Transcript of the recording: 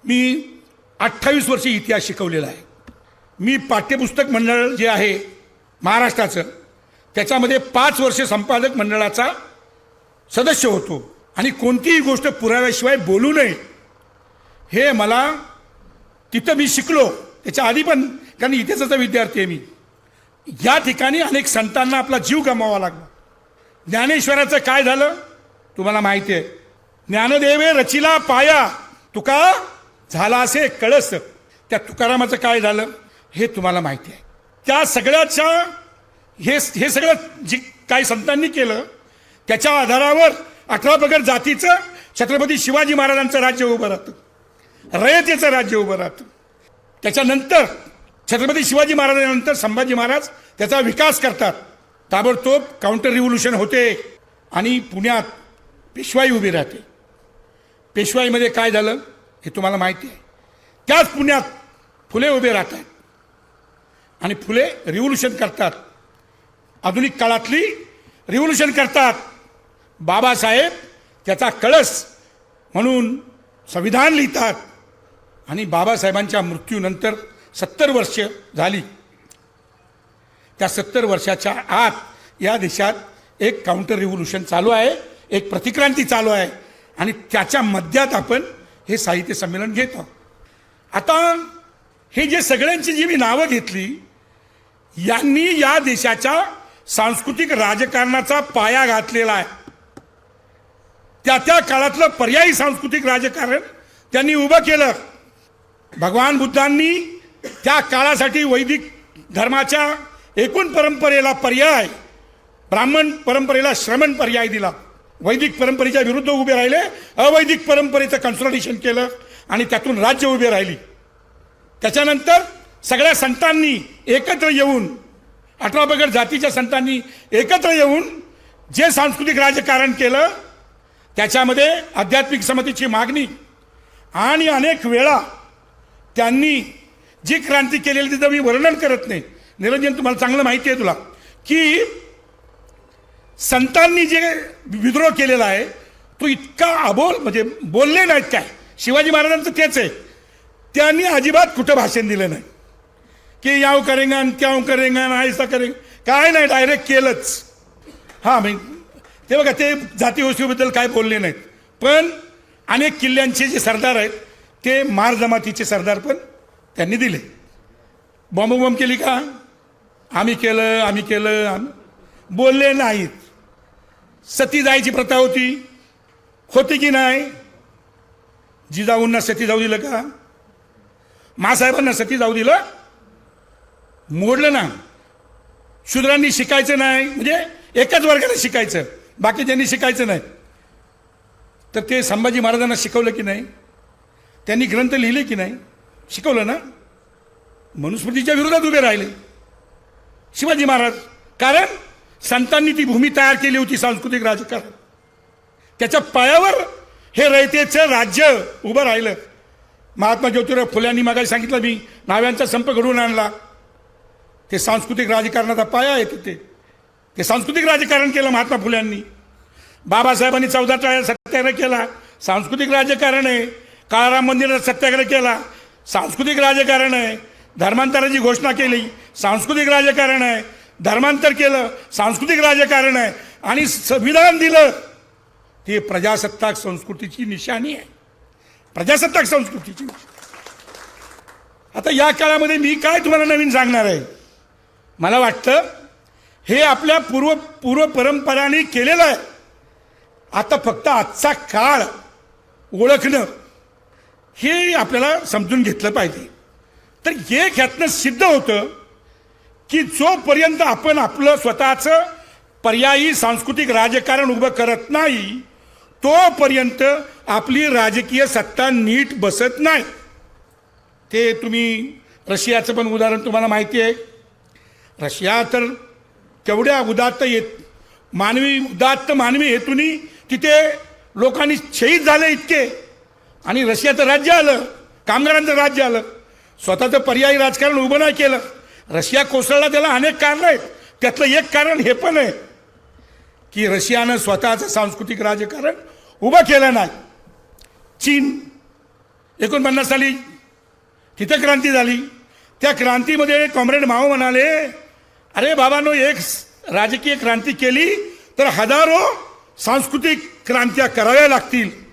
मी 28 वर्ष इतिहास शिकवलेला आहे. मी पाठ्यपुस्तक मंडळ जे आहे महाराष्ट्राचं त्याच्यामध्ये 5 वर्ष संपादक मंडळाचा सदस्य होतो आणि कोणतीही गोष्ट पुराव्याशिवाय बोलू नये हे मला तिथं मी शिकलो. त्याच्या आधी पण, कारण इतिहासाचा विद्यार्थी आहे मी. या ठिकाणी अनेक संतांना आपला जीव गमवावा लागला. ज्ञानेश्वराचं काय झालं तुम्हाला माहिती आहे. ज्ञानदेवे रचिला पाया तुका झाला असे कळस. त्या तुकारामाचं काय झालं हे तुम्हाला माहिती आहे. त्या सगळ्याच्या हे सगळं जी काही संतांनी केलं त्याच्या आधारावर 18 पगड जातीचं छत्रपती शिवाजी महाराजांचं राज्य उभं राहतं, रयतेचं राज्य उभं राहतं. त्याच्यानंतर छत्रपती शिवाजी महाराजांनंतर संभाजी महाराज त्याचा विकास करतात. ताबडतोब काउंटर रिव्होल्यूशन होते आणि पुण्यात पेशवाई उभी राहते. पेशवाईमध्ये काय झालं हे तुम्हाला माहिती आहे. त्याच पुण्यात फुले उभे राहतात आणि फुले रिव्होल्यूशन करतात, आधुनिक काळातली रिव्होल्यूशन करतात. बाबासाहेब त्याचा कळस म्हणून संविधान लिहितात आणि बाबासाहेबांच्या मृत्यूनंतर 70 वर्ष झाली. त्या 70 वर्षाच्या आत या देशात एक काउंटर रिव्होल्यूशन चालू आहे, एक प्रतिक्रांती चालू आहे आणि त्याच्या मध्यात आपण हे साहित्य संमेलन घेतो. आता हे जे सगळ्यांची जी मी नावं घेतली यांनी या देशाच्या सांस्कृतिक राजकारणाचा पाया घातलेला आहे. त्या काळातलं पर्यायी सांस्कृतिक राजकारण त्यांनी उभं केलं. भगवान बुद्धांनी त्या काळासाठी वैदिक धर्माच्या एकूण परंपरेला पर्याय, ब्राह्मण परंपरेला श्रमण पर्याय दिला. वैदिक परंपरेच्या विरुद्ध उभे राहिले, अवैदिक परंपरेचं कन्सॉलिडेशन केलं आणि त्यातून राज्य उभे राहिली. त्याच्यानंतर सगळ्या संतांनी एकत्र येऊन, 18 पगड जातीच्या संतांनी एकत्र येऊन जे सांस्कृतिक राजकारण केलं त्याच्यामध्ये आध्यात्मिक समतेची मागणी आणि अनेक वेळा त्यांनी जी क्रांती केलेली तिचं मी वर्णन करत नाही. निरंजन तुम्हाला चांगलं माहिती आहे तुला की संतांनी जे विद्रोह केलेला आहे तो इतका अबोल, म्हणजे बोलले नाहीत. काय शिवाजी महाराजांचं तेच आहे, त्यांनी अजिबात कुठं भाषण दिलं नाही की याव करेंगा त्याव करेंगा ऐसा करेंगा, काय नाही, डायरेक्ट केलंच. हां ते बघा, ते जाती वस्तीबद्दल काय बोलले नाहीत. पण अनेक किल्ल्यांचे जे सरदार आहेत ते मार जमातीचे सरदार पण त्यांनी दिले. बॉम्ब केली का, आम्ही केलं बोलले नाहीत. सती जायची प्रथा होती की नाही? जिजाऊंना सती जाऊ दिलं का? मासाहेबांना सती जाऊ दिलं? मोडलं ना. शूद्रांनी शिकायचं नाही, म्हणजे एकाच वर्गाने शिकायचं, बाकीच्यांनी शिकायचं नाही. तर ते संभाजी महाराजांना शिकवलं की नाही? त्यांनी ग्रंथ लिहिले की नाही? शिकवलं ना. मनुस्मृतीच्या विरोधात उभे राहिले शिवाजी महाराज, कारण संतांनी ती भूमी तयार केली होती सांस्कृतिक राजकारण. त्याच्या पायावर हे रयतेचं राज्य उभं राहिलं. महात्मा ज्योतिराव फुल्यांनी मागे सांगितलं मी, नाव्यांचा संप घडवून आणला. ते सांस्कृतिक राजकारणाचा पाया आहे तिथे. ते सांस्कृतिक राजकारण केलं महात्मा फुल्यांनी. बाबासाहेबांनी 14 सत्याग्रह केला, सांस्कृतिक राजकारण आहे. काळाराम मंदिरात सत्याग्रह केला, सांस्कृतिक राजकारण आहे. धर्मांतराची घोषणा केली, सांस्कृतिक राजकारण आहे. धर्मांतर केलं, सांस्कृतिक राजकारण आहे. आणि संविधान दिलं, ते प्रजासत्ताक संस्कृतीची निशाणी आहे, प्रजासत्ताक संस्कृतीची. आता या काळामध्ये मी काय तुम्हाला नवीन सांगणार आहे? मला वाटतं हे आपल्या पूर्व परंपरांनी केलेलं आहे. आता फक्त आजचा काळ ओळखणं हे आपल्याला समजून घेतलं पाहिजे. तर हे ह्यातनं सिद्ध होतं की जोपर्यंत आपण आपलं स्वतःचं पर्यायी सांस्कृतिक राजकारण उभं करत नाही तोपर्यंत आपली राजकीय सत्ता नीट बसत नाही. ते तुम्ही रशियाचं पण उदाहरण तुम्हाला माहिती आहे. रशिया तर केवढ्या उदात्त मानवी हेतूनी तिथे लोकांनी शहीद झाले इतके, आणि रशियाचं राज्य आलं, कामगारांचं राज्य आलं. स्वतःचं पर्यायी राजकारण उभं नाही केलं. रशिया कोसळला त्याला अनेक कारण आहेत. त्यातलं एक कारण हे पण आहे की रशियानं स्वतःचं सांस्कृतिक राजकारण उभं केलं नाही. चीन 49 साली तिथं क्रांती झाली. त्या क्रांतीमध्ये कॉम्रेड माओ म्हणाले, अरे बाबांनो, एक राजकीय क्रांती केली तर हजारो सांस्कृतिक क्रांत्या कराव्या लागतील.